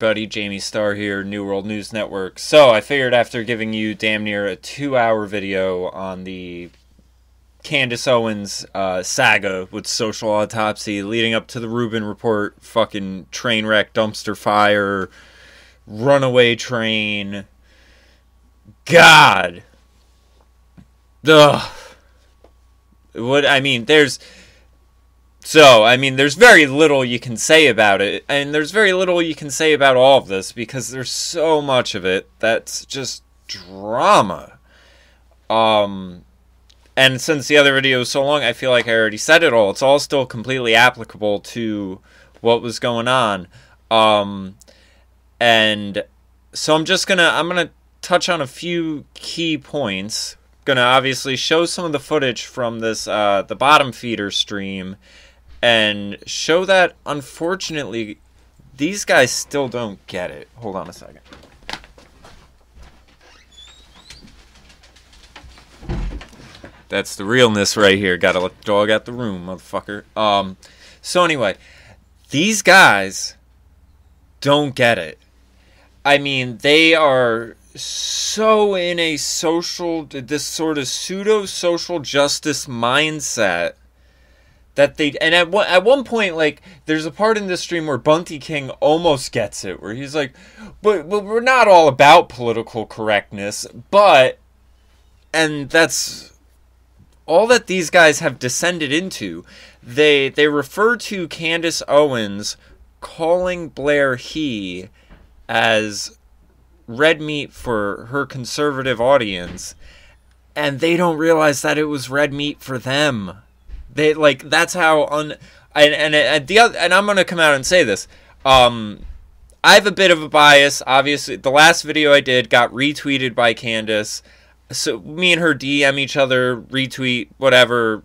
everybody? JamieStarr here, New World News Network. So, I figured after giving you damn near a 2-hour video on the Candace Owens saga with Social Autopsy leading up to the Rubin report, fucking train wreck, dumpster fire, runaway train. God. Ugh. What, I mean, there's very little you can say about it, and there's very little you can say about all of this, because there's so much of it that's just drama. And since the other video was so long, I feel like I already said it all. It's all still completely applicable to what was going on. And so I'm gonna touch on a few key points. Gonna obviously show some of the footage from this, the bottom feeder stream, and show that, unfortunately, these guys still don't get it. Hold on a second. That's the realness right here. Gotta let the dog out the room, motherfucker. So anyway, these guys don't get it. I mean, they are so in a this sort of pseudo-social justice mindset that they, and at one point, like, there's a part in this stream where Bunty King almost gets it, where he's like, but we're not all about political correctness, but, and that's all that these guys have descended into. They refer to Candace Owens calling Blaire he as red meat for her conservative audience, and they don't realize that it was red meat for them. They, like, that's how and I'm gonna come out and say this. I have a bit of a bias. Obviously, the last video I did got retweeted by Candace, so me and her DM each other, retweet, whatever,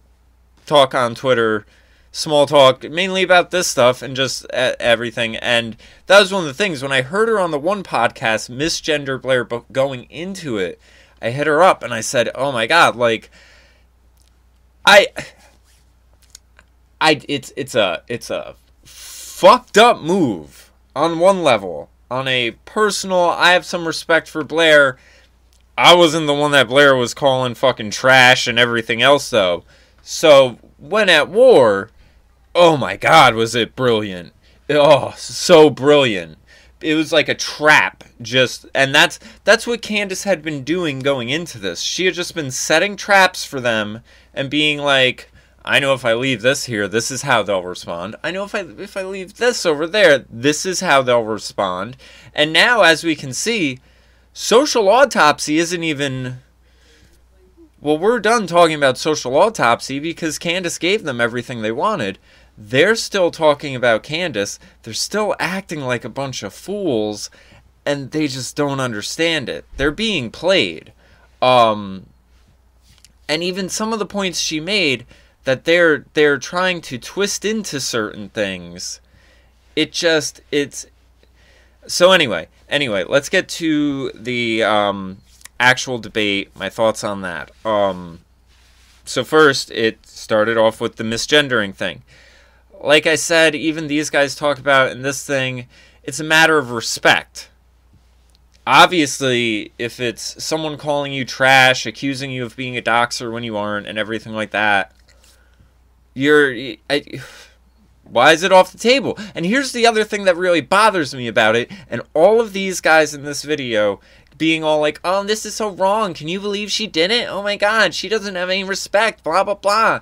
talk on Twitter, small talk, mainly about this stuff and just everything. And that was one of the things, when I heard her on the one podcast misgender Blaire, but going into it, I hit her up and I said, oh my god, like, it's a fucked up move on one level. On a personal, I have some respect for Blaire. I wasn't the one that Blaire was calling fucking trash and everything else, though. So, when at war, oh my god, was it brilliant. Oh, so brilliant. It was like a trap, just, and that's what Candace had been doing going into this. She had just been setting traps for them and being like, I know if I leave this here, this is how they'll respond. I know if I leave this over there, this is how they'll respond. And now, as we can see, Social Autopsy isn't even... Well, we're done talking about Social Autopsy because Candace gave them everything they wanted. They're still talking about Candace. They're still acting like a bunch of fools, and they just don't understand it. They're being played. And even some of the points she made that they're trying to twist into certain things, it's... So anyway, let's get to the actual debate, my thoughts on that. So first, it started off with the misgendering thing. Like I said, even these guys talk about in this thing, it's a matter of respect. Obviously, if it's someone calling you trash, accusing you of being a doxer when you aren't, and everything like that, why is it off the table? And here's the other thing that really bothers me about it, and all of these guys in this video being all like, oh, this is so wrong, can you believe she did it? Oh my god, she doesn't have any respect, blah, blah, blah.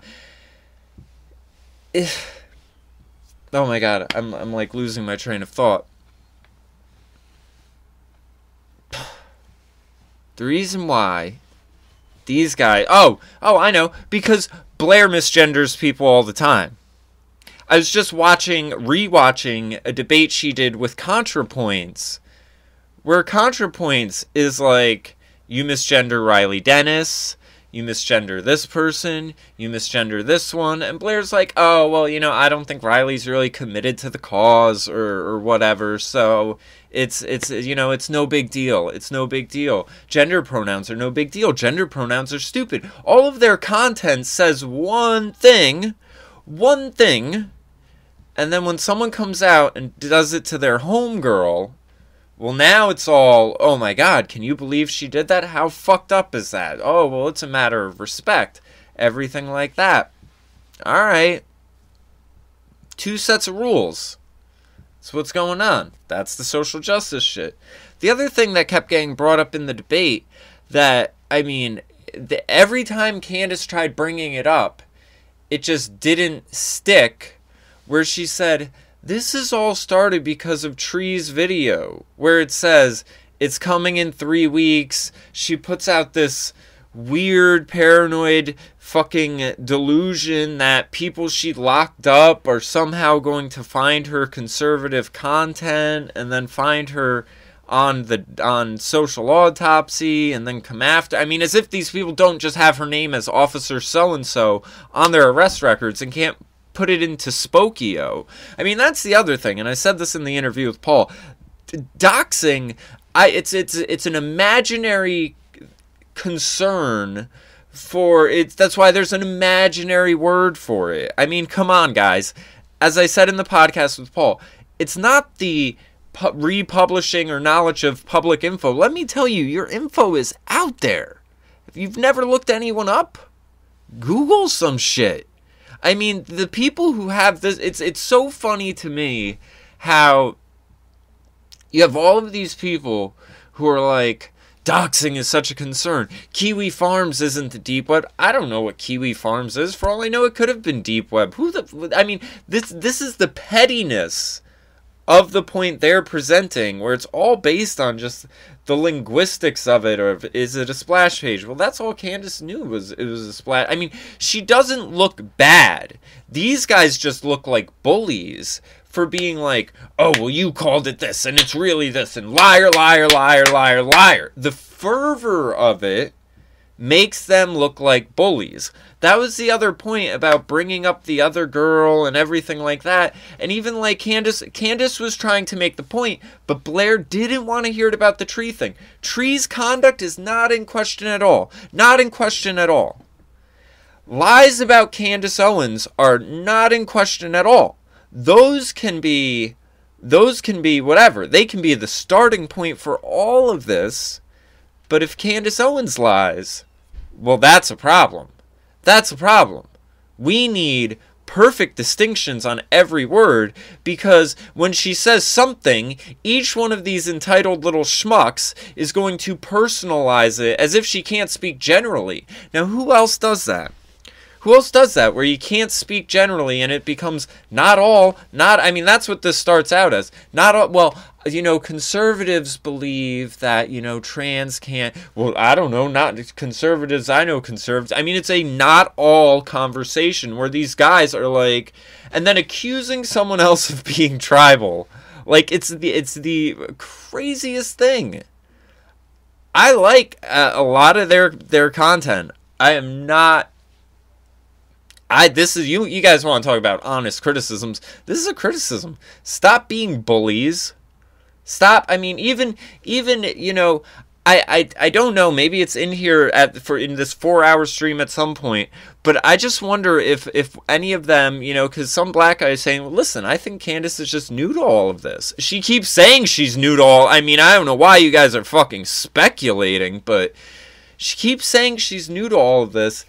Oh my god, I'm like losing my train of thought. The reason why these guys... Oh, I know. Because Blaire misgenders people all the time. I was just rewatching a debate she did with ContraPoints, where ContraPoints is like, you misgender Riley Dennis, you misgender this person, you misgender this one, and Blaire's like, oh, well, you know, I don't think Riley's really committed to the cause, or whatever, so it's you know, it's no big deal, it's no big deal. Gender pronouns are no big deal, gender pronouns are stupid. All of their content says one thing, and then when someone comes out and does it to their homegirl, Well, now it's all, oh my god, can you believe she did that? How fucked up is that? Oh, well, it's a matter of respect. Everything like that. Alright. 2 sets of rules. That's what's going on. That's the social justice shit. The other thing that kept getting brought up in the debate that, I mean, every time Candace tried bringing it up, it just didn't stick, where she said, this is all started because of Tree's video, where it says, it's coming in 3 weeks. She puts out this weird, paranoid fucking delusion that people she locked up are somehow going to find her conservative content and then find her on Social Autopsy and then come after. I mean, as if these people don't just have her name as Officer So-and-so on their arrest records and can't put it into Spokio. I mean, that's the other thing, and I said this in the interview with Paul. Doxing, it's an imaginary concern for it. That's why there's an imaginary word for it. I mean, come on, guys. As I said in the podcast with Paul, it's not the republishing or knowledge of public info. Let me tell you, your info is out there. If you've never looked anyone up, Google some shit. I mean, the people who have this, it's so funny to me how you have all of these people who are like, doxing is such a concern. Kiwi Farms isn't the deep web. I don't know what Kiwi Farms is. For all I know, it could have been deep web. I mean, this is the pettiness of the point they're presenting, where it's all based on just the linguistics of it, or is it a splash page? Well, that's all Candace knew, it was a splash. I mean, she doesn't look bad. These guys just look like bullies for being like, oh, well, you called it this, and it's really this, and liar, liar, liar, liar, liar. The fervor of it makes them look like bullies. That was the other point about bringing up the other girl and everything like that. And even like Candace was trying to make the point, but Blaire didn't want to hear it about the Tree thing. Tree's conduct is not in question at all. Not in question at all. Lies about Candace Owens are not in question at all. Those can be whatever. They can be the starting point for all of this. But if Candace Owens lies, well, that's a problem. That's a problem. We need perfect distinctions on every word, because when she says something, each one of these entitled little schmucks is going to personalize it as if she can't speak generally. Now, who else does that? Who else does that, where you can't speak generally and it becomes I mean, that's what this starts out as. Not all, well, you know, conservatives believe that, you know, trans can't, well, I don't know, not conservatives, I know conservatives. I mean, it's a not all conversation where these guys are like, and then accusing someone else of being tribal. Like, it's the craziest thing. I like a lot of their content. I am not, this is, you guys want to talk about honest criticisms. This is a criticism. Stop being bullies. Stop. I mean, even you know, I don't know. Maybe it's in here in this 4-hour stream at some point. But I just wonder if any of them, you know, because some black guy is saying, well, listen, I think Candace is just new to all of this. She keeps saying she's new to all. I mean, I don't know why you guys are fucking speculating, but she keeps saying she's new to all of this.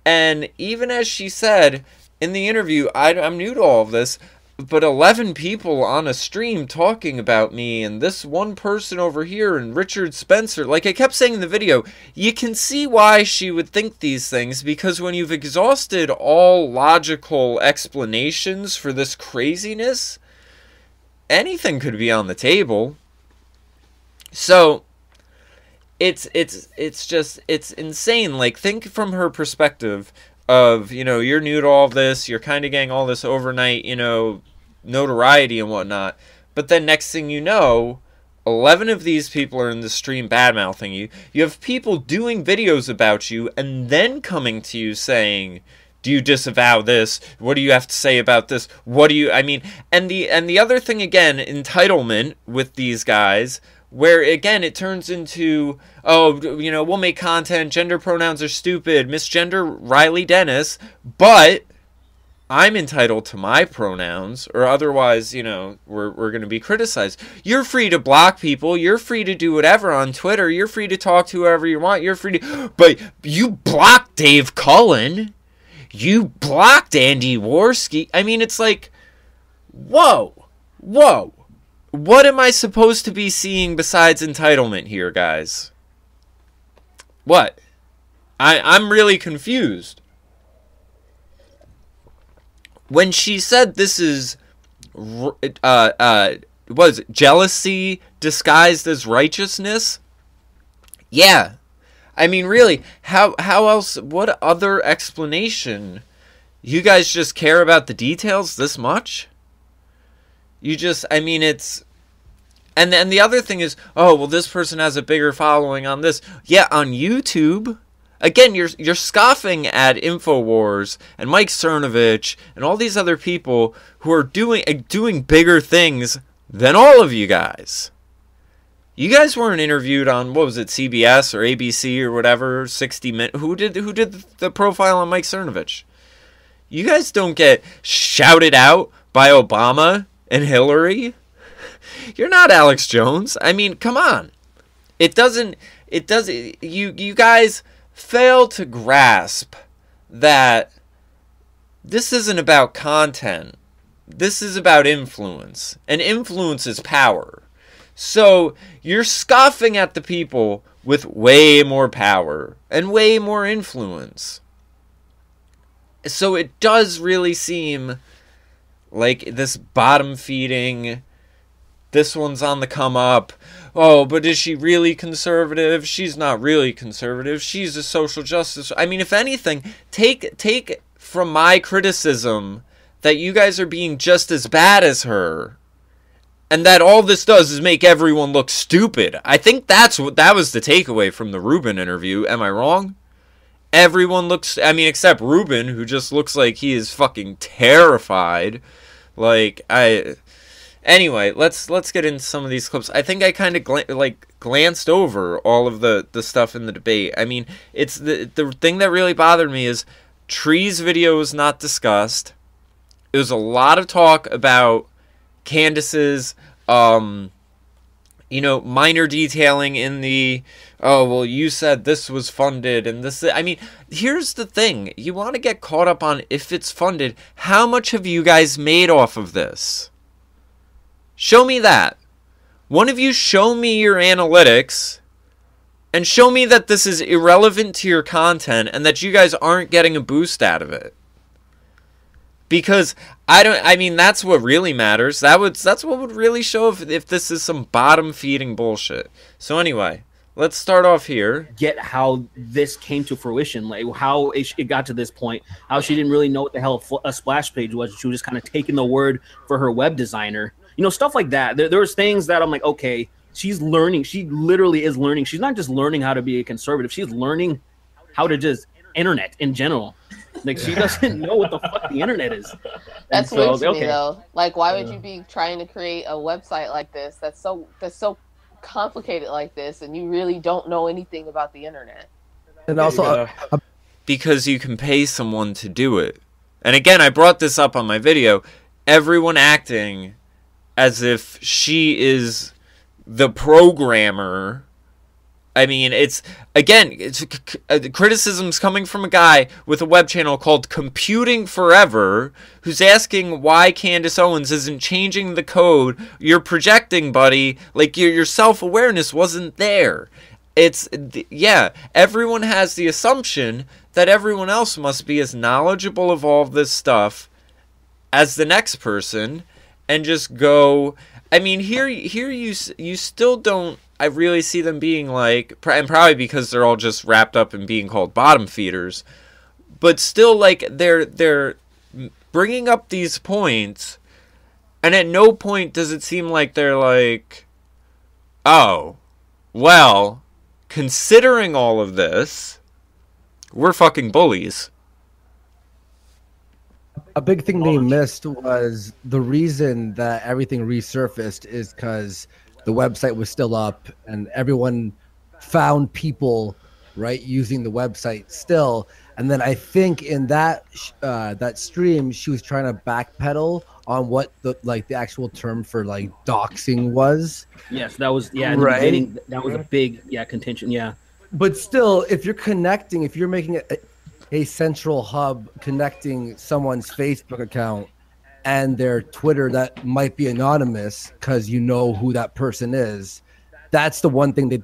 And even as she said in the interview, I'm new to all of this, but 11 people on a stream talking about me, and this one person over here, and Richard Spencer, like I kept saying in the video, you can see why she would think these things, because when you've exhausted all logical explanations for this craziness, anything could be on the table. So it's insane. Like, think from her perspective of, you know, you're new to all this, you're kind of getting all this overnight, you know, notoriety and whatnot, but then next thing you know, 11 of these people are in the stream bad-mouthing you. You have people doing videos about you and then coming to you saying, do you disavow this? What do you have to say about this? What do you, I mean, and the other thing, again, entitlement with these guys, where, again, it turns into, oh, you know, we'll make content, gender pronouns are stupid, misgender Riley Dennis, but I'm entitled to my pronouns, or otherwise, you know, we're going to be criticized. You're free to block people. You're free to do whatever on Twitter. You're free to talk to whoever you want. You're free to... But you blocked Dave Cullen. You blocked Andy Worski. I mean, it's like, whoa. Whoa. What am I supposed to be seeing besides entitlement here, guys? What? I'm really confused. When she said this is, was it jealousy disguised as righteousness? Yeah. I mean, really, how else, what other explanation? You guys just care about the details this much? You just, I mean, it's, and then the other thing is, oh, well, this person has a bigger following on this. Yeah, on YouTube. Again, you're scoffing at InfoWars and Mike Cernovich and all these other people who are doing bigger things than all of you guys. You guys weren't interviewed on, what was it, CBS or ABC or whatever, 60 Minutes. Who did the profile on Mike Cernovich? You guys don't get shouted out by Obama and Hillary. You're not Alex Jones. I mean, come on. It doesn't, you guys fail to grasp that this isn't about content. This is about influence. And influence is power. So you're scoffing at the people with way more power and way more influence. So it does really seem like this bottom feeding, this one's on the come up. Oh, but is she really conservative? She's not really conservative. She's a social justice. I mean, if anything, take from my criticism that you guys are being just as bad as her, and that all this does is make everyone look stupid. I think that was the takeaway from the Rubin interview. Am I wrong? Everyone looks, I mean, except Rubin, who just looks like he is fucking terrified. Anyway, let's get into some of these clips. I think I kind of glanced over all of the stuff in the debate. I mean, it's the thing that really bothered me is Tree's video was not discussed. It was a lot of talk about Candace's, minor detailing in the, oh, well, you said this was funded and this, I mean, here's the thing. You want to get caught up on if it's funded. How much have you guys made off of this? Show me that. One of you show me your analytics and show me that this is irrelevant to your content and that you guys aren't getting a boost out of it. Because that's what really matters. That's what would really show if this is some bottom feeding bullshit. So anyway, let's start off here. Get how this came to fruition, like how it got to this point, how she didn't really know what the hell a splash page was. She was just kind of taking the word for her web designer. Stuff like that. There's things that I'm like, okay, she's learning. She literally is learning. She's not just learning how to be a conservative. She's learning how to just internet in general. Like, she doesn't know what the fuck the internet is. That's weird to me, though. Like, why would you be trying to create a website like this that's so complicated like this, and you really don't know anything about the internet? And also, because you can pay someone to do it. And again, I brought this up on my video. Everyone acting as if she is the programmer. I mean, it's criticisms coming from a guy with a web channel called Computing Forever, who's asking why Candace Owens isn't changing the code. You're projecting, buddy. Like, your self-awareness wasn't there. Everyone has the assumption that everyone else must be as knowledgeable of all this stuff as the next person, and just go. I mean, here you still don't. I really see them being like, and probably because they're all just wrapped up in being called bottom feeders, but still, like, they're bringing up these points, and at no point does it seem like they're like, oh, well, considering all of this, we're fucking bullies. A big thing they missed was the reason that everything resurfaced is because the website was still up and everyone found people, right, using the website still. And then I think in that that stream, she was trying to backpedal on what the actual term for like doxing was. Yes, that was in the beginning. That was a big contention. Yeah, but still, if you're connecting, if you're making a central hub connecting someone's Facebook account and their Twitter that might be anonymous because you know who that person is. That's the one thing that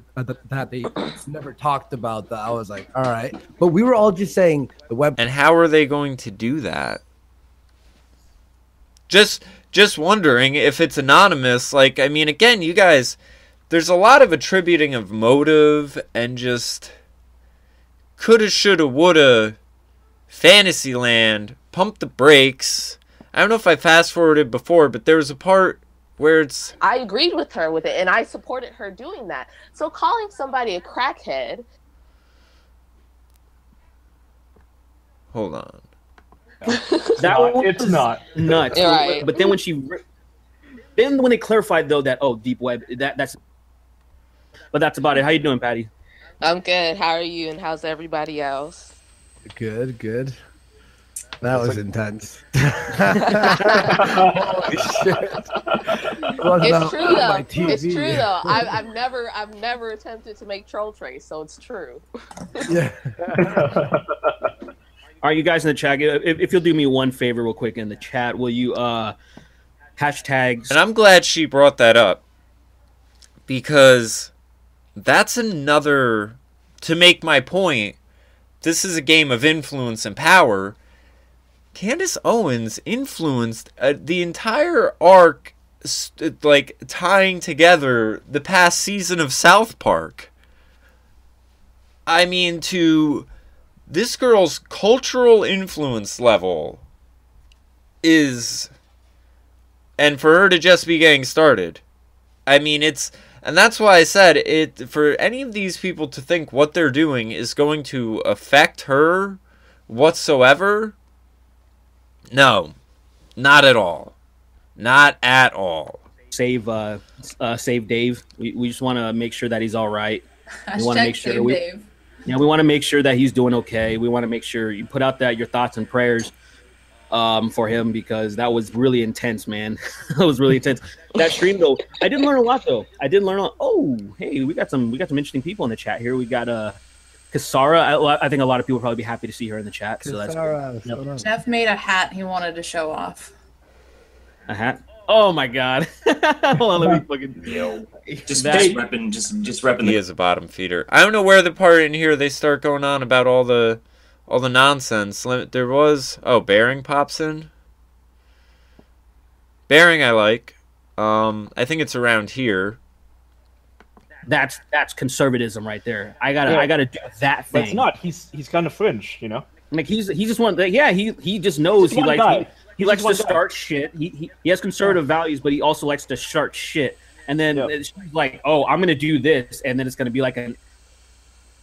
they never talked about that I was like, all right. But we were all just saying the web. And how are they going to do that? Just wondering if it's anonymous. Like, I mean, again, you guys, there's a lot of attributing of motive and just coulda, shoulda, woulda, Fantasyland, pump the brakes. I don't know if I fast forwarded before, but there was a part where it's... I agreed with her with it, and I supported her doing that. So calling somebody a crackhead... Hold on. It's not nuts. Right. But then when they clarified though that deep web, that's about it. How you doing, Patty? I'm good. How are you? And how's everybody else? Good. That was intense. Holy shit! It's true though. It's true though. I've never attempted to make troll trace, so it's true. Yeah. All right, you guys in the chat, if you'll do me one favor real quick in the chat, will you hashtags? And I'm glad she brought that up because that's another, to make my point, this is a game of influence and power. Candace Owens influenced the entire arc, like tying together the past season of South Park. I mean, to this girl's cultural influence level is, and for her to just be getting started, I mean, it's, and that's why I said it, for any of these people to think what they're doing is going to affect her whatsoever. No, not at all. Not at all. Save Dave. We just want to make sure that he's all right. We want to make sure Dave. Yeah, we want to make sure that he's doing okay. We want to make sure you put out your thoughts and prayers for him, because that was really intense, man. That was really intense. That stream though, I did learn a lot though. Oh, hey, we got some interesting people in the chat here. We got Kasara. I think a lot of people will probably be happy to see her in the chat. So that's cool. Jeff made a hat he wanted to show off. A hat? Oh my god. Hold on, let me fucking just repping. He is a bottom feeder. I don't know where the part in here they start going on about all the nonsense. There was Bearing pops in. Bearing I like. I think it's around here. That's conservatism right there. I gotta do that thing. That's not. He's kind of fringe, you know. Like he just one. Yeah, he just knows he likes to start shit. He has conservative values, but he also likes to start shit. And then it's like, oh, I'm gonna do this, and then it's gonna be like an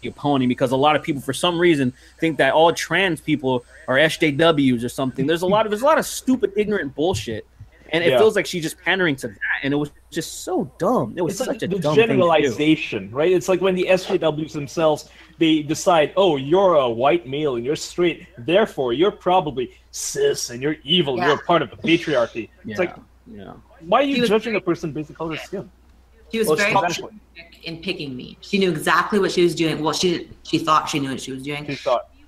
opponent, because a lot of people for some reason think that all trans people are SJWs or something. There's a lot of stupid, ignorant bullshit. And it feels like she's just pandering to that, and it was just so dumb. It was such a dumb generalization, right? It's like when the SJWs themselves, they decide, oh, you're a white male and you're straight, therefore you're probably cis and you're evil. You're a part of the patriarchy. It's like, why are you judging a person based on color of skin? She was very specific in picking me. She knew exactly what she was doing. Well, she thought she knew what she was doing.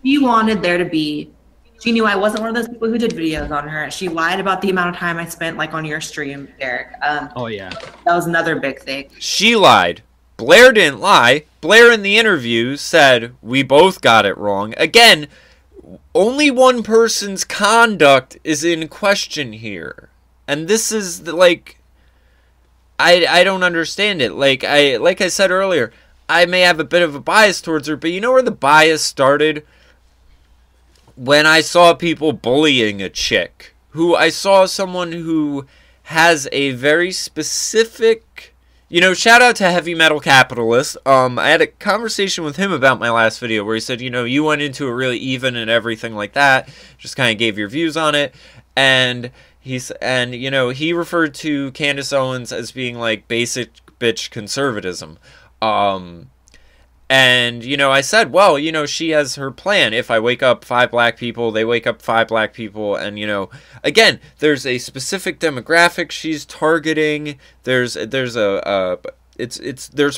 She wanted there to be. She knew I wasn't one of those people who did videos on her. She lied about the amount of time I spent, like, on your stream, Derek. That was another big thing. She lied. Blaire didn't lie. Blaire in the interview said, we both got it wrong. Again, only one person's conduct is in question here. And this is, like, I don't understand it. Like I said earlier, I may have a bit of a bias towards her, but you know where the bias started? When I saw people bullying a chick, who I saw someone who has a very specific, shout out to Heavy Metal Capitalist. I had a conversation with him about my last video where he said, you went into it really even and everything like that, just kind of gave your views on it, and he referred to Candace Owens as being like basic bitch conservatism. And, you know, I said, well, you know, she has her plan. If I wake up 5 black people, they wake up 5 black people. And, you know, again, there's a specific demographic she's targeting. There's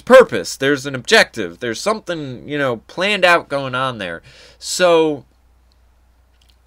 purpose. There's an objective. There's something, you know, planned out going on there. So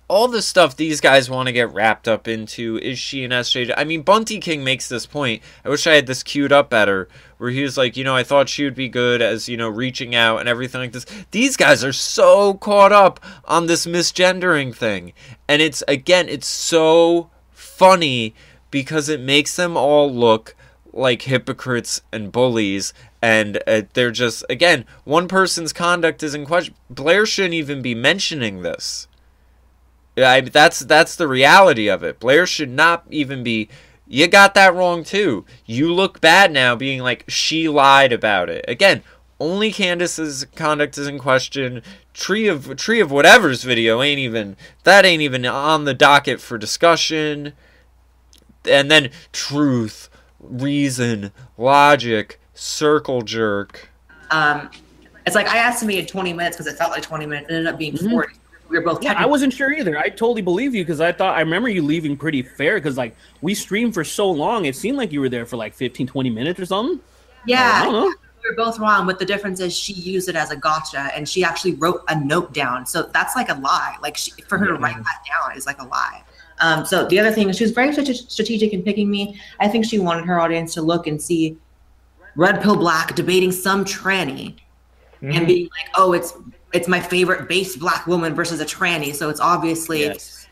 all the stuff these guys want to get wrapped up into, is she an SJ? I mean, Bunty King makes this point. I wish I had this queued up better, where he was like, you know, I thought she would be good as, you know, reaching out and everything like this. These guys are so caught up on this misgendering thing. And it's, again, it's so funny because it makes them all look like hypocrites and bullies. And they're just, again, one person's conduct is in question. Blaire shouldn't even be mentioning this. That's the reality of it. Blaire should not even be. You got that wrong too. You look bad now being like, she lied about it. Again, only Candace's conduct is in question. Tree of Whatever's video ain't even on the docket for discussion. And then truth, reason, logic, circle jerk. It's like I estimated 20 minutes because it felt like 20 minutes. It ended up being 40. We were both. Yeah, I wasn't sure either. I totally believe you because I remember you leaving pretty fair because like we streamed for so long. It seemed like you were there for like 15, 20 minutes or something. Yeah, I don't know. We were both wrong, but the difference is she used it as a gotcha and she actually wrote a note down. So that's like a lie. Like for her to write that down is like a lie. So the other thing is she was very strategic in picking me. I think she wanted her audience to look and see Red Pill Black debating some tranny and being like, oh, it's my favorite base black woman versus a tranny, so it's obviously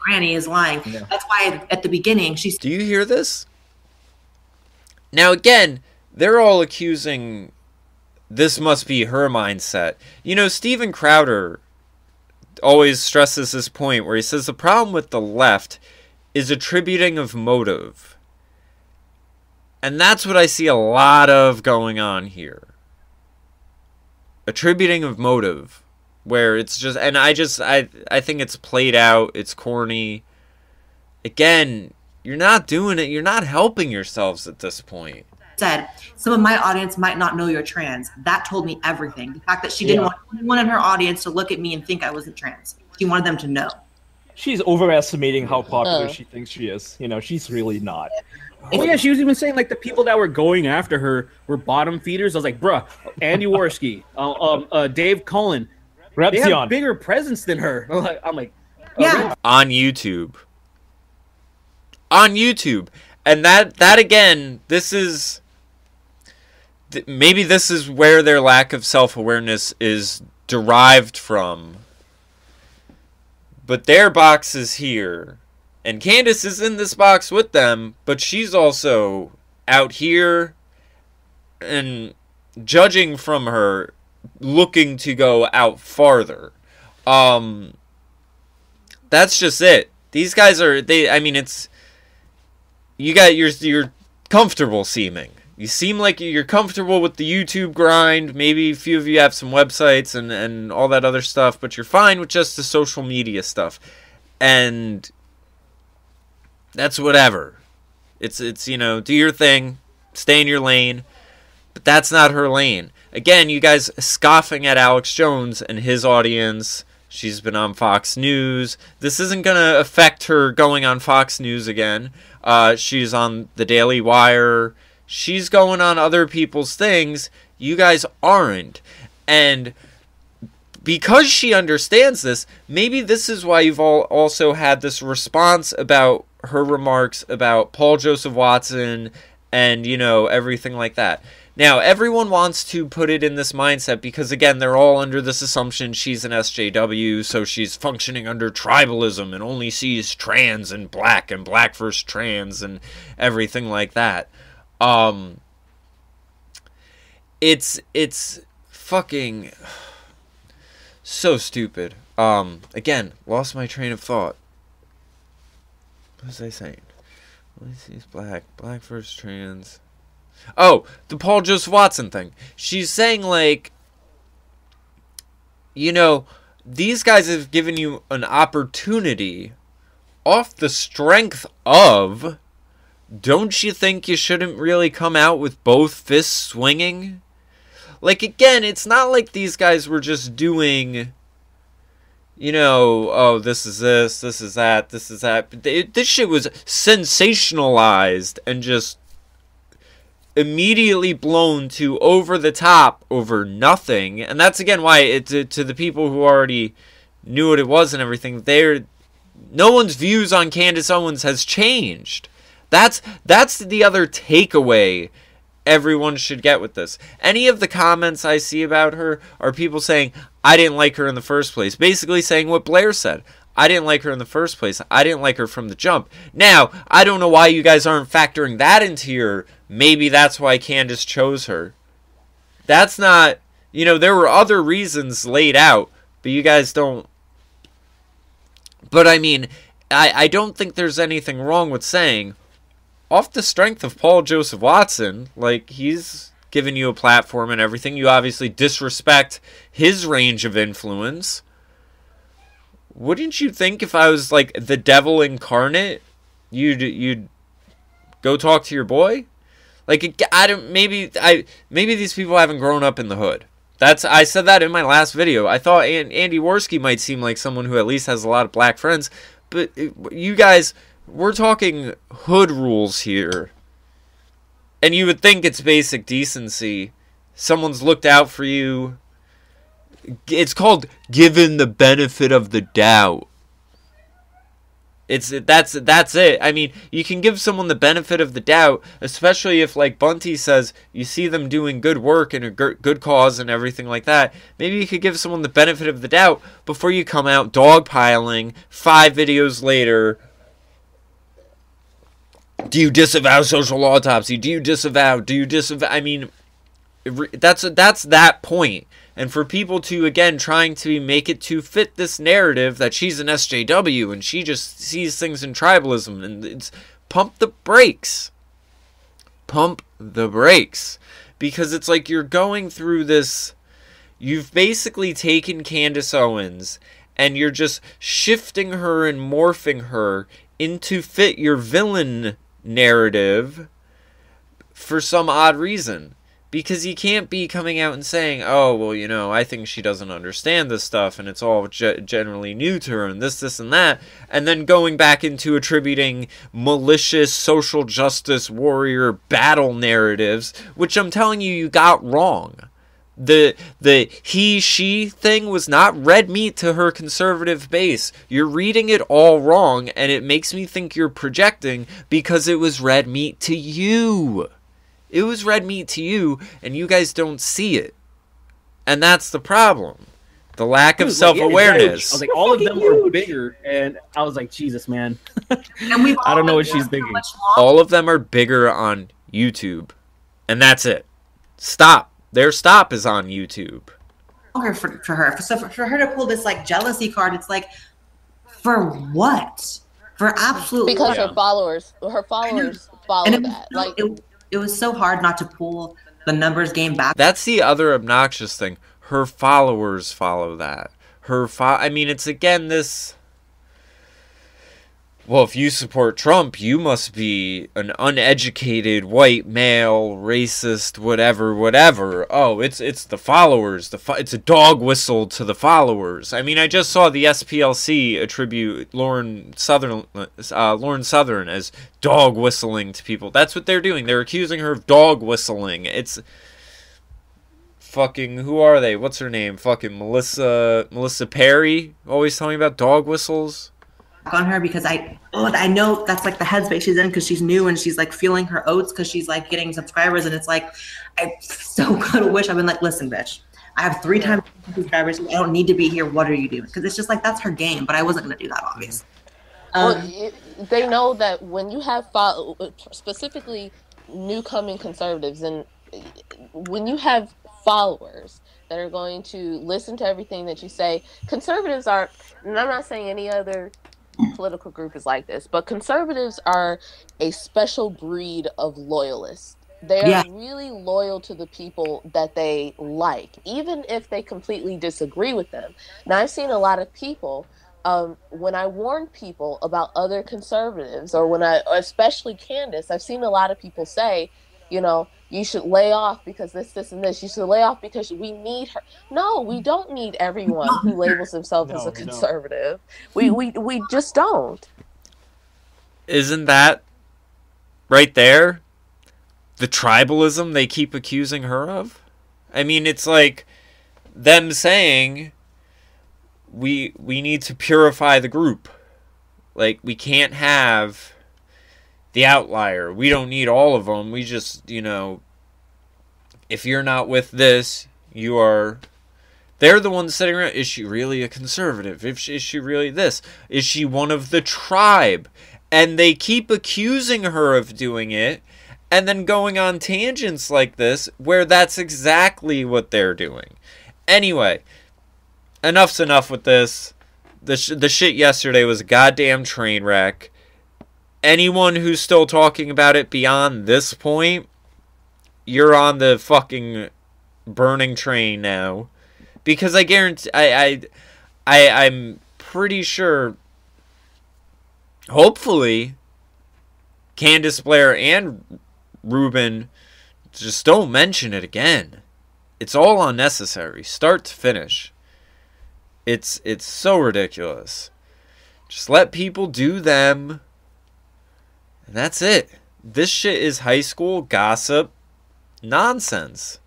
tranny is lying. Yeah. That's why at the beginning she's. Do you hear this? Now again, they're all accusing this must be her mindset. You know, Steven Crowder always stresses this point where he says the problem with the left is attributing of motive. And that's what I see a lot of going on here. Attributing of motive. Where it's just, and I think it's played out, it's corny. Again, you're not doing it, you're not helping yourselves at this point. Said, some of my audience might not know you're trans. That told me everything. The fact that she didn't want anyone in her audience to look at me and think I wasn't trans. She wanted them to know. She's overestimating how popular she thinks she is. You know, she's really not. Oh yeah, she was even saying like the people that were going after her were bottom feeders. I was like, bruh, Andy Worski, Dave Cullen. They have bigger presence than her. I'm like, yeah. On YouTube. And that again, this is maybe this is where their lack of self-awareness is derived from. But their box is here. And Candace is in this box with them, but she's also out here and judging from her looking to go out farther. That's just it. These guys are you're comfortable seeming. You seem like you're comfortable with the YouTube grind. Maybe a few of you have some websites and all that other stuff, but you're fine with just the social media stuff. And that's whatever. It's you know, do your thing, stay in your lane. But that's not her lane. Again, you guys scoffing at Alex Jones and his audience. She's been on Fox News. This isn't going to affect her going on Fox News again. She's on the Daily Wire. She's going on other people's things. You guys aren't. And because she understands this, maybe this is why you've all also had this response about her remarks about Paul Joseph Watson and, you know, everything like that. Now, everyone wants to put it in this mindset because, again, they're all under this assumption she's an SJW, so she's functioning under tribalism and only sees trans and black versus trans and everything like that. It's fucking so stupid. Again, lost my train of thought. What was I saying? Only sees black versus trans. Oh, the Paul Joseph Watson thing. She's saying, like, you know, these guys have given you an opportunity off the strength of, don't you think you shouldn't really come out with both fists swinging? Like, again, it's not like these guys were just doing, you know, oh, this is this is that, this is that. This shit was sensationalized and just immediately blown to over the top over nothing. And that's, again, why to the people who already knew what it was and everything, no one's views on Candace Owens has changed. That's the other takeaway everyone should get with this. Any of the comments I see about her are people saying, I didn't like her in the first place. Basically saying what Blaire said. I didn't like her in the first place. I didn't like her from the jump. Now, I don't know why you guys aren't factoring that into your, maybe that's why Candace chose her. That's not, you know, there were other reasons laid out, but you guys don't. But I mean, I don't think there's anything wrong with saying, off the strength of Paul Joseph Watson, like, he's given you a platform and everything. You obviously disrespect his range of influence. Wouldn't you think if I was, like, the devil incarnate, you'd go talk to your boy? Like, maybe these people haven't grown up in the hood. I said that in my last video. I thought Andy Worski might seem like someone who at least has a lot of black friends, but you guys, we're talking hood rules here. And you would think it's basic decency. Someone's looked out for you. It's called given the benefit of the doubt. That's it. I mean, you can give someone the benefit of the doubt, especially if, like Bunty says, you see them doing good work and a good cause and everything like that. Maybe you could give someone the benefit of the doubt before you come out dogpiling 5 videos later. Do you disavow social autopsy? Do you disavow? I mean, that's that point. And for people to, again, trying to make it to fit this narrative that she's an SJW and she just sees things in tribalism, and it's pump the brakes. Pump the brakes. Because it's like you're going through this, you've basically taken Candace Owens and you're just shifting her and morphing her into fit your villain narrative for some odd reason. Because you can't be coming out and saying, oh, well, you know, I think she doesn't understand this stuff and it's all generally new to her and this and that. And then going back into attributing malicious social justice warrior battle narratives, which I'm telling you got wrong. The he-she thing was not red meat to her conservative base. You're reading it all wrong, and it makes me think you're projecting because it was red meat to you. It was red meat to you, and you guys don't see it. And that's the problem. The lack of self-awareness. I was like, all of them are bigger, and I was like, Jesus, man. I don't know what she's thinking. All of them are bigger on YouTube. And that's it. Stop. Their stop is on YouTube. For her. So for her to pull this, like, jealousy card, it's like, for what? For absolutely because her followers follow that. Like, it was so hard not to pull the numbers game back. That's the other obnoxious thing. Her followers follow that. I mean, it's again this. Well, if you support Trump, you must be an uneducated white male, racist, whatever. Oh, it's the followers. It's a dog whistle to the followers. I mean, I just saw the SPLC attribute Lauren Southern as dog whistling to people. That's what they're doing. They're accusing her of dog whistling. It's fucking, who are they? What's her name? Fucking Melissa Perry, always telling me about dog whistles. On her because I know that's like the headspace she's in because she's new and she's like feeling her oats because she's like getting subscribers, and it's like I so kind of wish I've been like, listen, bitch, I have 3 times subscribers. I don't need to be here. What are you doing? Because it's just like that's her game, but I wasn't gonna do that, obviously. They know that when you have specifically newcoming conservatives, and when you have followers that are going to listen to everything that you say, conservatives are, and I'm not saying any other political group is like this, but conservatives are a special breed of loyalists. They're really loyal to the people that they like, even if they completely disagree with them. Now, I've seen a lot of people, when I warn people about other conservatives, or especially Candace, I've seen a lot of people say, you know, you should lay off because this, and this. You should lay off because we need her. No, we don't need everyone who labels themselves as a conservative. We just don't. Isn't that right there the tribalism they keep accusing her of? I mean, it's like them saying we need to purify the group. Like, we can't have the outlier. We don't need all of them. We just, you know, if you're not with this, you are... They're the ones sitting around. Is she really a conservative? Is she really this? Is she one of the tribe? And they keep accusing her of doing it, and then going on tangents like this, where that's exactly what they're doing. Anyway, enough's enough with this. The shit yesterday was a goddamn train wreck. Anyone who's still talking about it beyond this point, you're on the fucking burning train now. Because I guarantee, I'm pretty sure, hopefully, Candace Blaire and Rubin just don't mention it again. It's all unnecessary, start to finish. It's so ridiculous. Just let people do them. And that's it. This shit is high school gossip nonsense.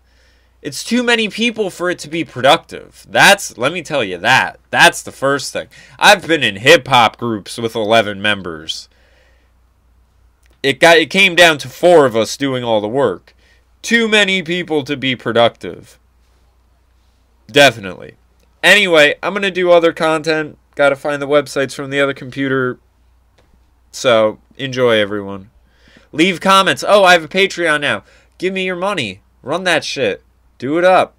It's too many people for it to be productive. Let me tell you that. That's the first thing. I've been in hip-hop groups with 11 members. It came down to 4 of us doing all the work. Too many people to be productive. Definitely. Anyway, I'm going to do other content. Got to find the websites from the other computer. So, enjoy, everyone. Leave comments. Oh, I have a Patreon now. Give me your money. Run that shit. Do it up.